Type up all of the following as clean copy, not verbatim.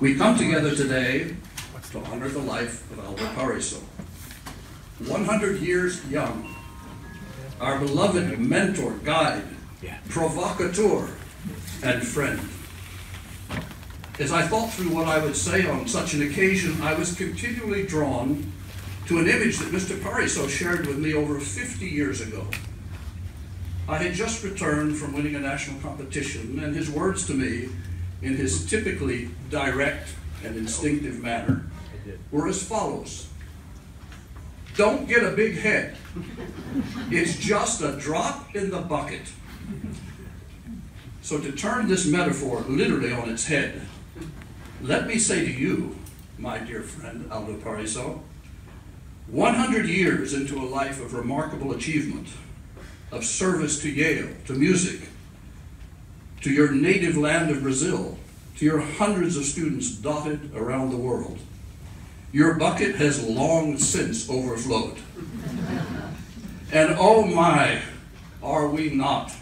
We come together today to honor the life of Aldo Parisot. 100 years young, our beloved mentor, guide, provocateur, and friend. As I thought through what I would say on such an occasion, I was continually drawn to an image that Mr. Parisot shared with me over 50 years ago. I had just returned from winning a national competition, and his words to me, in his typically direct and instinctive manner, were as follows: "Don't get a big head. It's just a drop in the bucket." So to turn this metaphor literally on its head, let me say to you, my dear friend Aldo Parisot, 100 years into a life of remarkable achievement, of service to Yale, to music, to your native land of Brazil, to your hundreds of students dotted around the world, your bucket has long since overflowed. And oh my, are we not,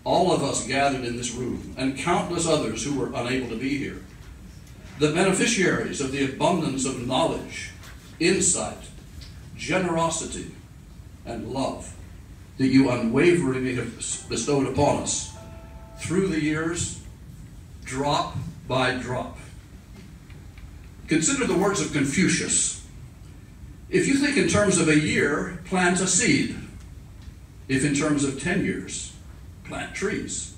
all of us gathered in this room, and countless others who were unable to be here, the beneficiaries of the abundance of knowledge, insight, generosity, and love that you unwaveringly have bestowed upon us through the years, drop by drop. Consider the words of Confucius. If you think in terms of a year, plant a seed. If in terms of 10 years, plant trees.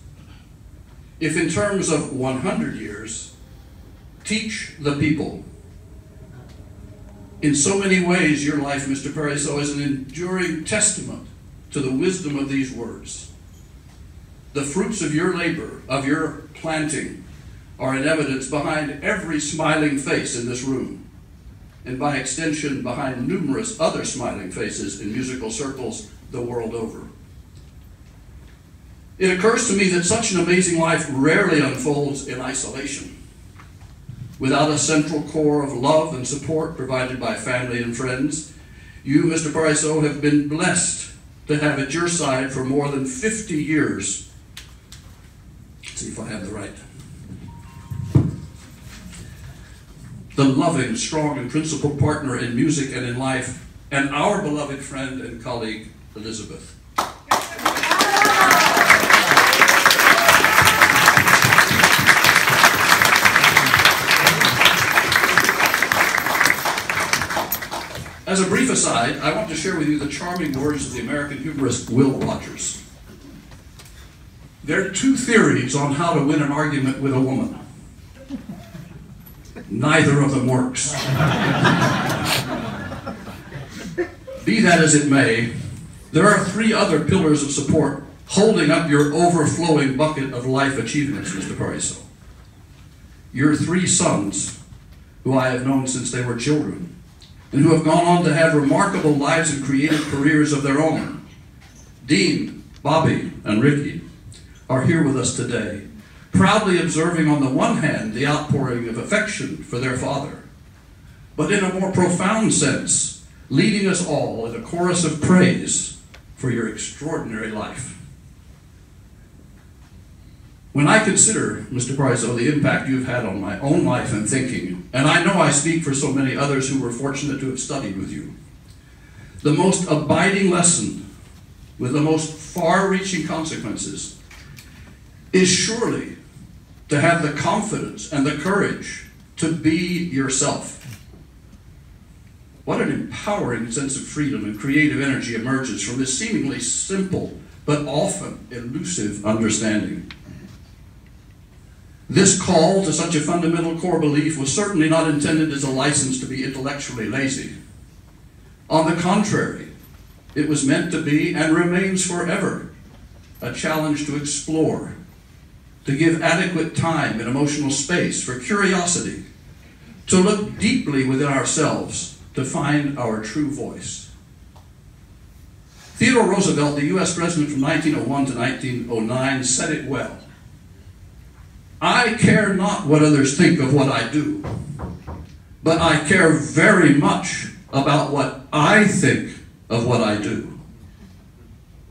If in terms of 100 years, teach the people. In so many ways, your life, Mr. Parisot, is an enduring testament to the wisdom of these words. The fruits of your labor, of your planting, are in evidence behind every smiling face in this room, and by extension behind numerous other smiling faces in musical circles the world over. It occurs to me that such an amazing life rarely unfolds in isolation, without a central core of love and support provided by family and friends. You, Mr. Parisot, have been blessed to have at your side for more than 50 years. Let's see if I have the right. The loving, strong, and principled partner in music and in life, and our beloved friend and colleague, Elizabeth. As a brief aside, I want to share with you the charming words of the American humorist Will Rogers. There are two theories on how to win an argument with a woman. Neither of them works. Be that as it may, there are three other pillars of support holding up your overflowing bucket of life achievements, Mr. Parisot. Your three sons, who I have known since they were children, and who have gone on to have remarkable lives and creative careers of their own, Dean, Bobby, and Ricky, are here with us today, proudly observing on the one hand the outpouring of affection for their father, but in a more profound sense, leading us all in a chorus of praise for your extraordinary life. When I consider, Mr. Parisot, the impact you've had on my own life and thinking, and I know I speak for so many others who were fortunate to have studied with you, the most abiding lesson with the most far-reaching consequences is surely to have the confidence and the courage to be yourself. What an empowering sense of freedom and creative energy emerges from this seemingly simple but often elusive understanding. This call to such a fundamental core belief was certainly not intended as a license to be intellectually lazy. On the contrary, it was meant to be, and remains forever, a challenge to explore, to give adequate time and emotional space for curiosity, to look deeply within ourselves to find our true voice. Theodore Roosevelt, the U.S. president from 1901 to 1909, said it well. I care not what others think of what I do, but I care very much about what I think of what I do.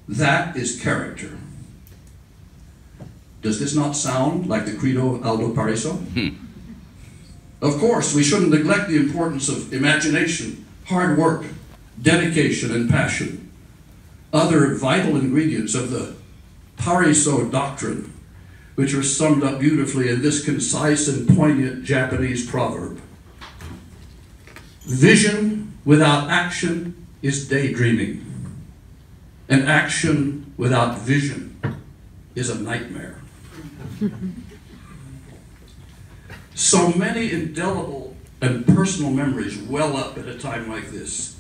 That is character. Does this not sound like the credo of Aldo Parisot? Of course, we shouldn't neglect the importance of imagination, hard work, dedication, and passion, other vital ingredients of the Parisot doctrine, which are summed up beautifully in this concise and poignant Japanese proverb. Vision without action is daydreaming, and action without vision is a nightmare. So many indelible and personal memories well up at a time like this,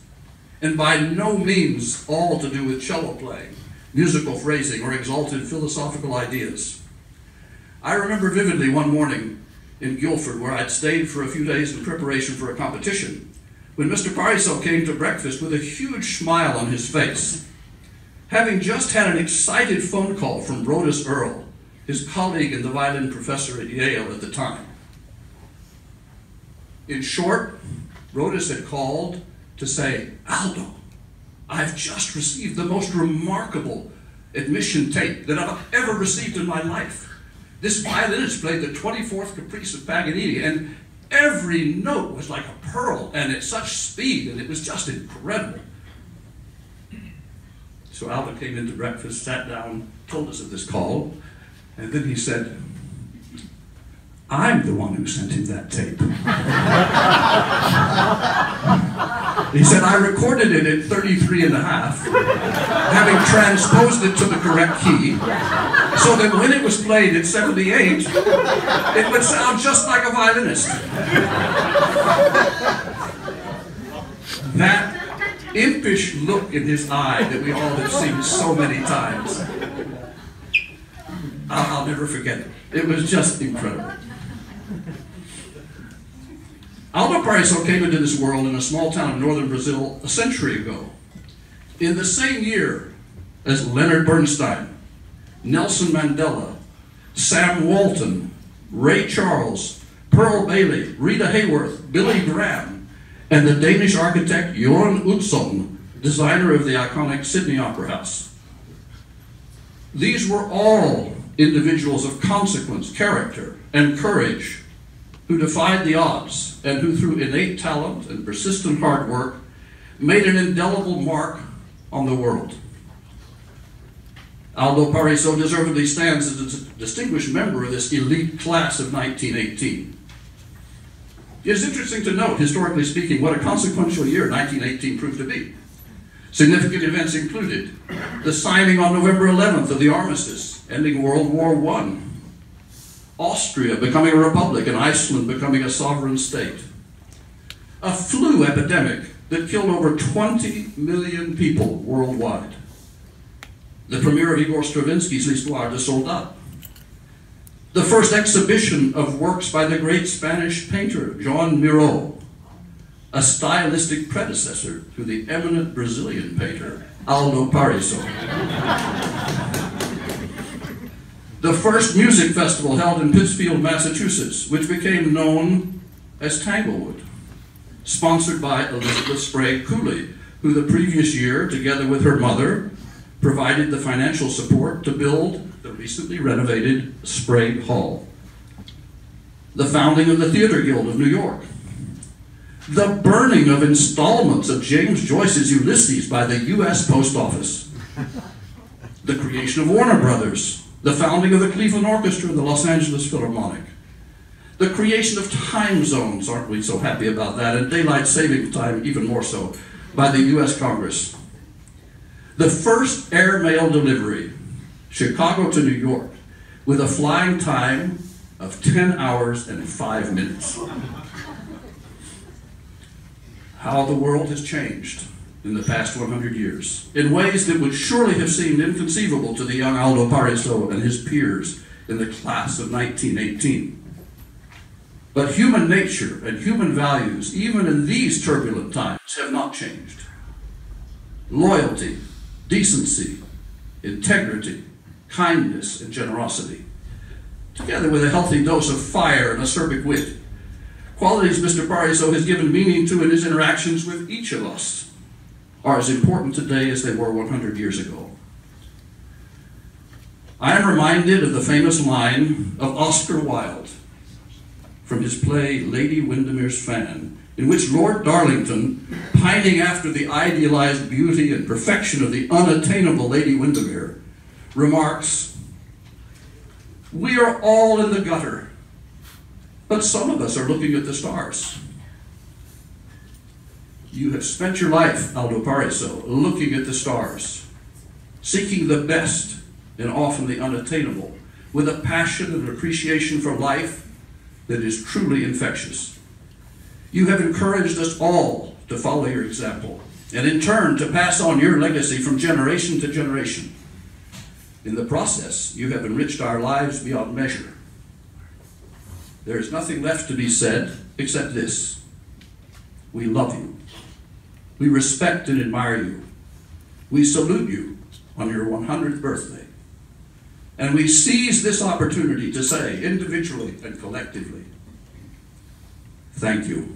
and by no means all to do with cello playing, musical phrasing, or exalted philosophical ideas. I remember vividly one morning in Guilford, where I'd stayed for a few days in preparation for a competition, when Mr. Parisot came to breakfast with a huge smile on his face, having just had an excited phone call from Rhodus Earl, his colleague and the violin professor at Yale at the time. In short, Rhodus had called to say, "Aldo, I've just received the most remarkable admission tape that I've ever received in my life. This violinist played the 24th Caprice of Paganini, and every note was like a pearl, and at such speed, and it was just incredible." So Aldo came into breakfast, sat down, told us of this call, and then he said, "I'm the one who sent him that tape." He said, "I recorded it at 33 and a half, having transposed it to the correct key, so that when it was played at 78, it would sound just like a violinist." That impish look in his eye that we all have seen so many times, I'll never forget it. It was just incredible. Aldo Parisot came into this world in a small town in northern Brazil a century ago, in the same year as Leonard Bernstein, Nelson Mandela, Sam Walton, Ray Charles, Pearl Bailey, Rita Hayworth, Billy Graham, and the Danish architect Jørgen Utzon, designer of the iconic Sydney Opera House. These were all individuals of consequence, character, and courage, who defied the odds and who, through innate talent and persistent hard work, made an indelible mark on the world. Aldo Parisot deservedly stands as a distinguished member of this elite class of 1918. It is interesting to note, historically speaking, what a consequential year 1918 proved to be. Significant events included the signing on November 11th of the armistice, ending World War I, Austria becoming a republic and Iceland becoming a sovereign state, a flu epidemic that killed over 20 million people worldwide, the premiere of Igor Stravinsky's L'Histoire de Soldat, the first exhibition of works by the great Spanish painter Joan Miró, a stylistic predecessor to the eminent Brazilian painter Aldo Parisot. The first music festival held in Pittsfield, Massachusetts, which became known as Tanglewood, sponsored by Elizabeth Sprague Cooley, who the previous year, together with her mother, provided the financial support to build the recently renovated Sprague Hall. The founding of the Theater Guild of New York. The burning of installments of James Joyce's Ulysses by the U.S. Post Office. The creation of Warner Brothers. The founding of the Cleveland Orchestra and the Los Angeles Philharmonic. The creation of time zones, aren't we so happy about that, and daylight saving time even more so, by the U.S. Congress. The first airmail delivery, Chicago to New York, with a flying time of 10 hours and 5 minutes. How the world has changed in the past 100 years, in ways that would surely have seemed inconceivable to the young Aldo Parisot and his peers in the class of 1918. But human nature and human values, even in these turbulent times, have not changed. Loyalty, decency, integrity, kindness, and generosity, together with a healthy dose of fire and acerbic wit, qualities Mr. Parisot has given meaning to in his interactions with each of us, are as important today as they were 100 years ago. I am reminded of the famous line of Oscar Wilde, from his play Lady Windermere's Fan, in which Lord Darlington, pining after the idealized beauty and perfection of the unattainable Lady Windermere, remarks, "We are all in the gutter, but some of us are looking at the stars." You have spent your life, Aldo Parisot, looking at the stars, seeking the best and often the unattainable, with a passion and appreciation for life that is truly infectious. You have encouraged us all to follow your example, and in turn to pass on your legacy from generation to generation. In the process, you have enriched our lives beyond measure. There is nothing left to be said except this: we love you. We respect and admire you. We salute you on your 100th birthday. And we seize this opportunity to say, individually and collectively, thank you.